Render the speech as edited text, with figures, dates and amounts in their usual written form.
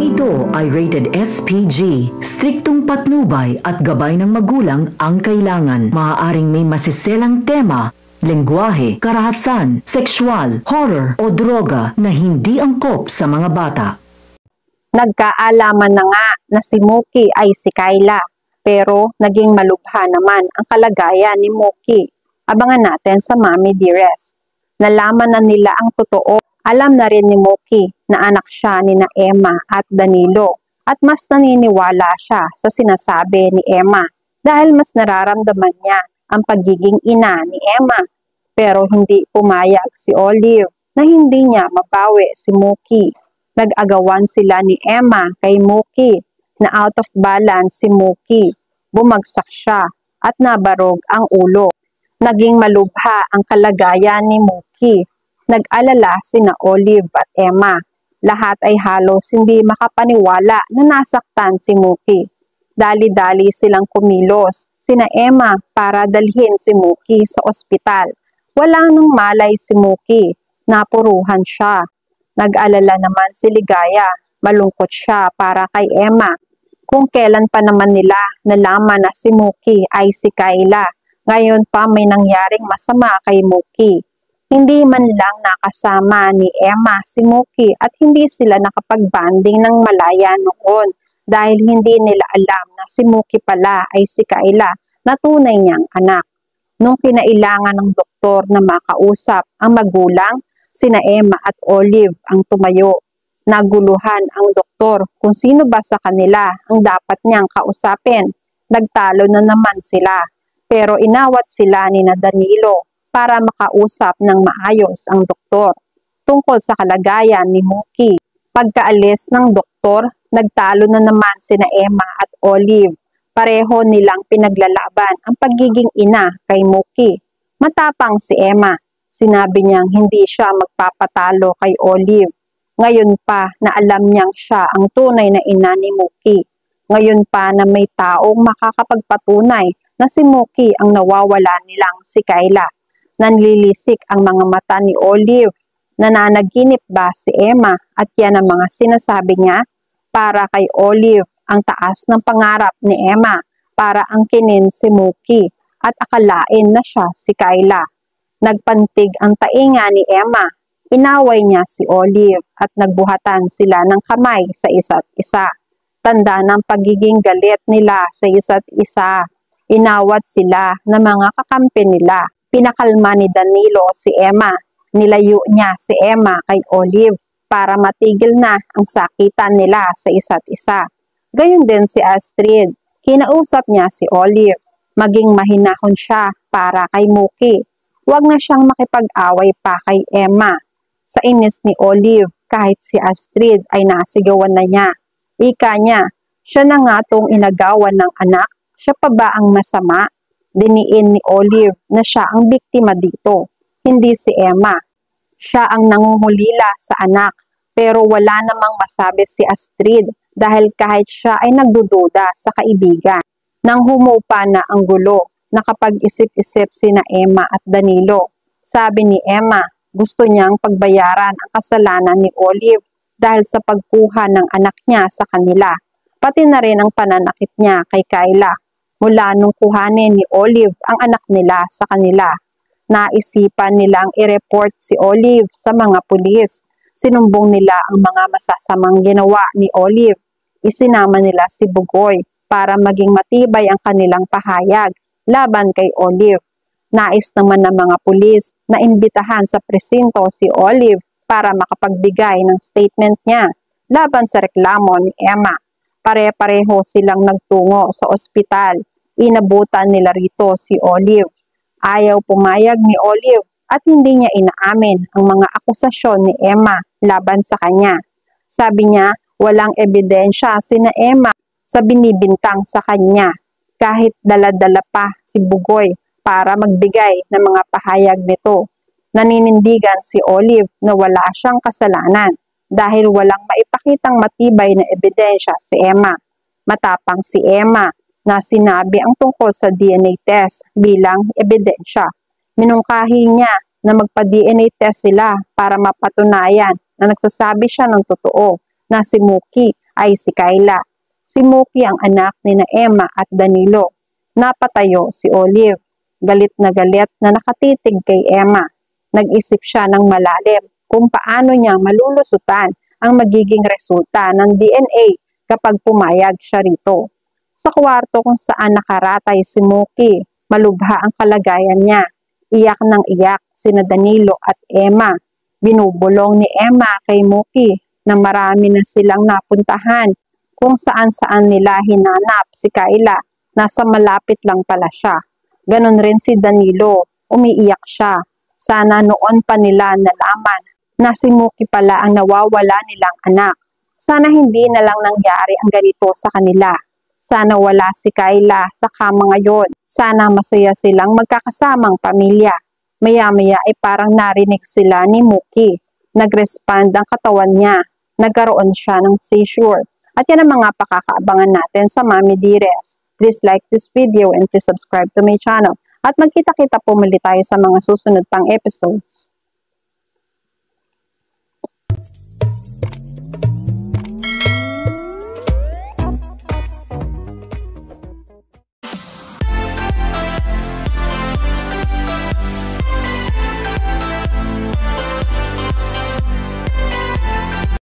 Ito ay rated SPG. Striktong patnubay at gabay ng magulang ang kailangan. Maaaring may masiselang tema, lengguwahe, karahasan, sexual, horror o droga na hindi angkop sa mga bata. Nagkaalaman na nga na si Mookie ay si Kyla, pero naging malubha naman ang kalagayan ni Mookie. Abangan natin sa Mommy Dearest. Nalaman na nila ang totoo. Alam na rin ni Mookie na anak siya ni na Emma at Danilo at mas naniniwala siya sa sinasabi ni Emma dahil mas nararamdaman niya ang pagiging ina ni Emma. Pero hindi pumayag si Olive na hindi niya mabawi si Mookie. Nag-agawan sila ni Emma kay Mookie na out of balance si Mookie. Bumagsak siya at nabarog ang ulo. Naging malubha ang kalagayan ni Mookie. Nag-alala sina Olive at Emma. Lahat ay halos hindi makapaniwala na nasaktan si Mookie. Dali-dali silang kumilos sina Emma para dalhin si Mookie sa ospital. Wala nang malay si Mookie. Napuruhan siya. Nag-alala naman si Ligaya. Malungkot siya para kay Emma. Kung kailan pa naman nila nalaman na si Mookie ay si Kyla. Ngayon pa may nangyaring masama kay Mookie. Hindi man lang nakasama ni Emma si Mookie at hindi sila nakapag-banding ng malaya noon dahil hindi nila alam na si Mookie pala ay si Kyla na tunay niyang anak. Nung kinailangan ng doktor na makausap ang magulang, sina Emma at Olive ang tumayo. Naguluhan ang doktor kung sino ba sa kanila ang dapat niyang kausapin. Nagtalo na naman sila pero inawat sila ni na Danilo para makausap ng maayos ang doktor tungkol sa kalagayan ni Mookie. Pagkaalis ng doktor, nagtalo na naman sina Emma at Olive. Pareho nilang pinaglalaban ang pagiging ina kay Mookie. Matapang si Emma. Sinabi niyang hindi siya magpapatalo kay Olive. Ngayon pa na alam niyang siya ang tunay na ina ni Mookie. Ngayon pa na may taong makakapagpatunay na si Mookie ang nawawala nilang si Kyla. Nanlilisik ang mga mata ni Olive. Nananaginip ba si Emma at yan ang mga sinasabi niya? Para kay Olive, ang taas ng pangarap ni Emma para angkinin si Mookie at akalain na siya si Kyla. Nagpantig ang tainga ni Emma. Inaway niya si Olive at nagbuhatan sila ng kamay sa isa't isa. Tanda ng pagiging galit nila sa isa't isa. Inawat sila ng mga kakampi nila. Pinakalma ni Danilo si Emma. Nilayo niya si Emma kay Olive para matigil na ang sakitan nila sa isa't isa. Gayon din si Astrid. Kinausap niya si Olive. Maging mahinahon siya para kay Mookie. Huwag na siyang makipag-away pa kay Emma. Sa inis ni Olive, kahit si Astrid ay nasigawan na niya. Ika niya, siya na nga tong inagawan ng anak. Siya pa ba ang masama? Diniin ni Olive na siya ang biktima dito, hindi si Emma. Siya ang nangungulila sa anak, pero wala namang masabi si Astrid dahil kahit siya ay nagdududa sa kaibigan. Nang humupa na ang gulo, nakapag-isip-isip sina Emma at Danilo. Sabi ni Emma, gusto niyang pagbayaran ang kasalanan ni Olive dahil sa pagkuha ng anak niya sa kanila, pati na rin ang pananakit niya kay Kyla. Mula nung kuhanin ni Olive ang anak nila sa kanila. Naisipan nilang i-report si Olive sa mga pulis. Sinumbong nila ang mga masasamang ginawa ni Olive. Isinama nila si Bugoy para maging matibay ang kanilang pahayag laban kay Olive. Nais naman ng mga pulis na imbitahan sa presinto si Olive para makapagbigay ng statement niya laban sa reklamo ni Emma. Pare-pareho silang nagtungo sa ospital. Inabutan nila rito si Olive. Ayaw pumayag ni Olive at hindi niya inaamin ang mga akusasyon ni Emma laban sa kanya. Sabi niya, walang ebidensya sina Emma sa binibintang sa kanya kahit dala-dala pa si Bugoy para magbigay ng mga pahayag nito. Naninindigan si Olive na wala siyang kasalanan dahil walang maipakitang matibay na ebidensya si Emma. Matapang si Emma na sinabi ang tungkol sa DNA test bilang ebidensya. Minungkahi niya na magpa-DNA test sila para mapatunayan na nagsasabi siya ng totoo na si Mookie ay si Kayla. Si Mookie ang anak ni na Emma at Danilo. Napatayo si Olive. Galit na nakatitig kay Emma. Nag-isip siya ng malalim kung paano niya malulusutan ang magiging resulta ng DNA kapag pumayag siya rito. Sa kwarto kung saan nakaratay si Mookie, malubha ang kalagayan niya. Iyak ng iyak sina Danilo at Emma. Binubulong ni Emma kay Mookie na marami na silang napuntahan kung saan-saan nila hinanap si Kayla. Nasa malapit lang pala siya. Ganon rin si Danilo, umiiyak siya. Sana noon pa nila nalaman na si Mookie pala ang nawawala nilang anak. Sana hindi na lang nangyari ang ganito sa kanila. Sana wala si Kayla sa kama ngayon. Sana masaya silang magkakasamang pamilya. Maya-maya ay parang narinig sila ni Mookie. Nag-respond ang katawan niya. Nagkaroon siya ng seizure. At yan ang mga pakakaabangan natin sa Mommy Dearest. Please like this video and please subscribe to my channel. At magkita-kita po muli tayo sa mga susunod pang episodes.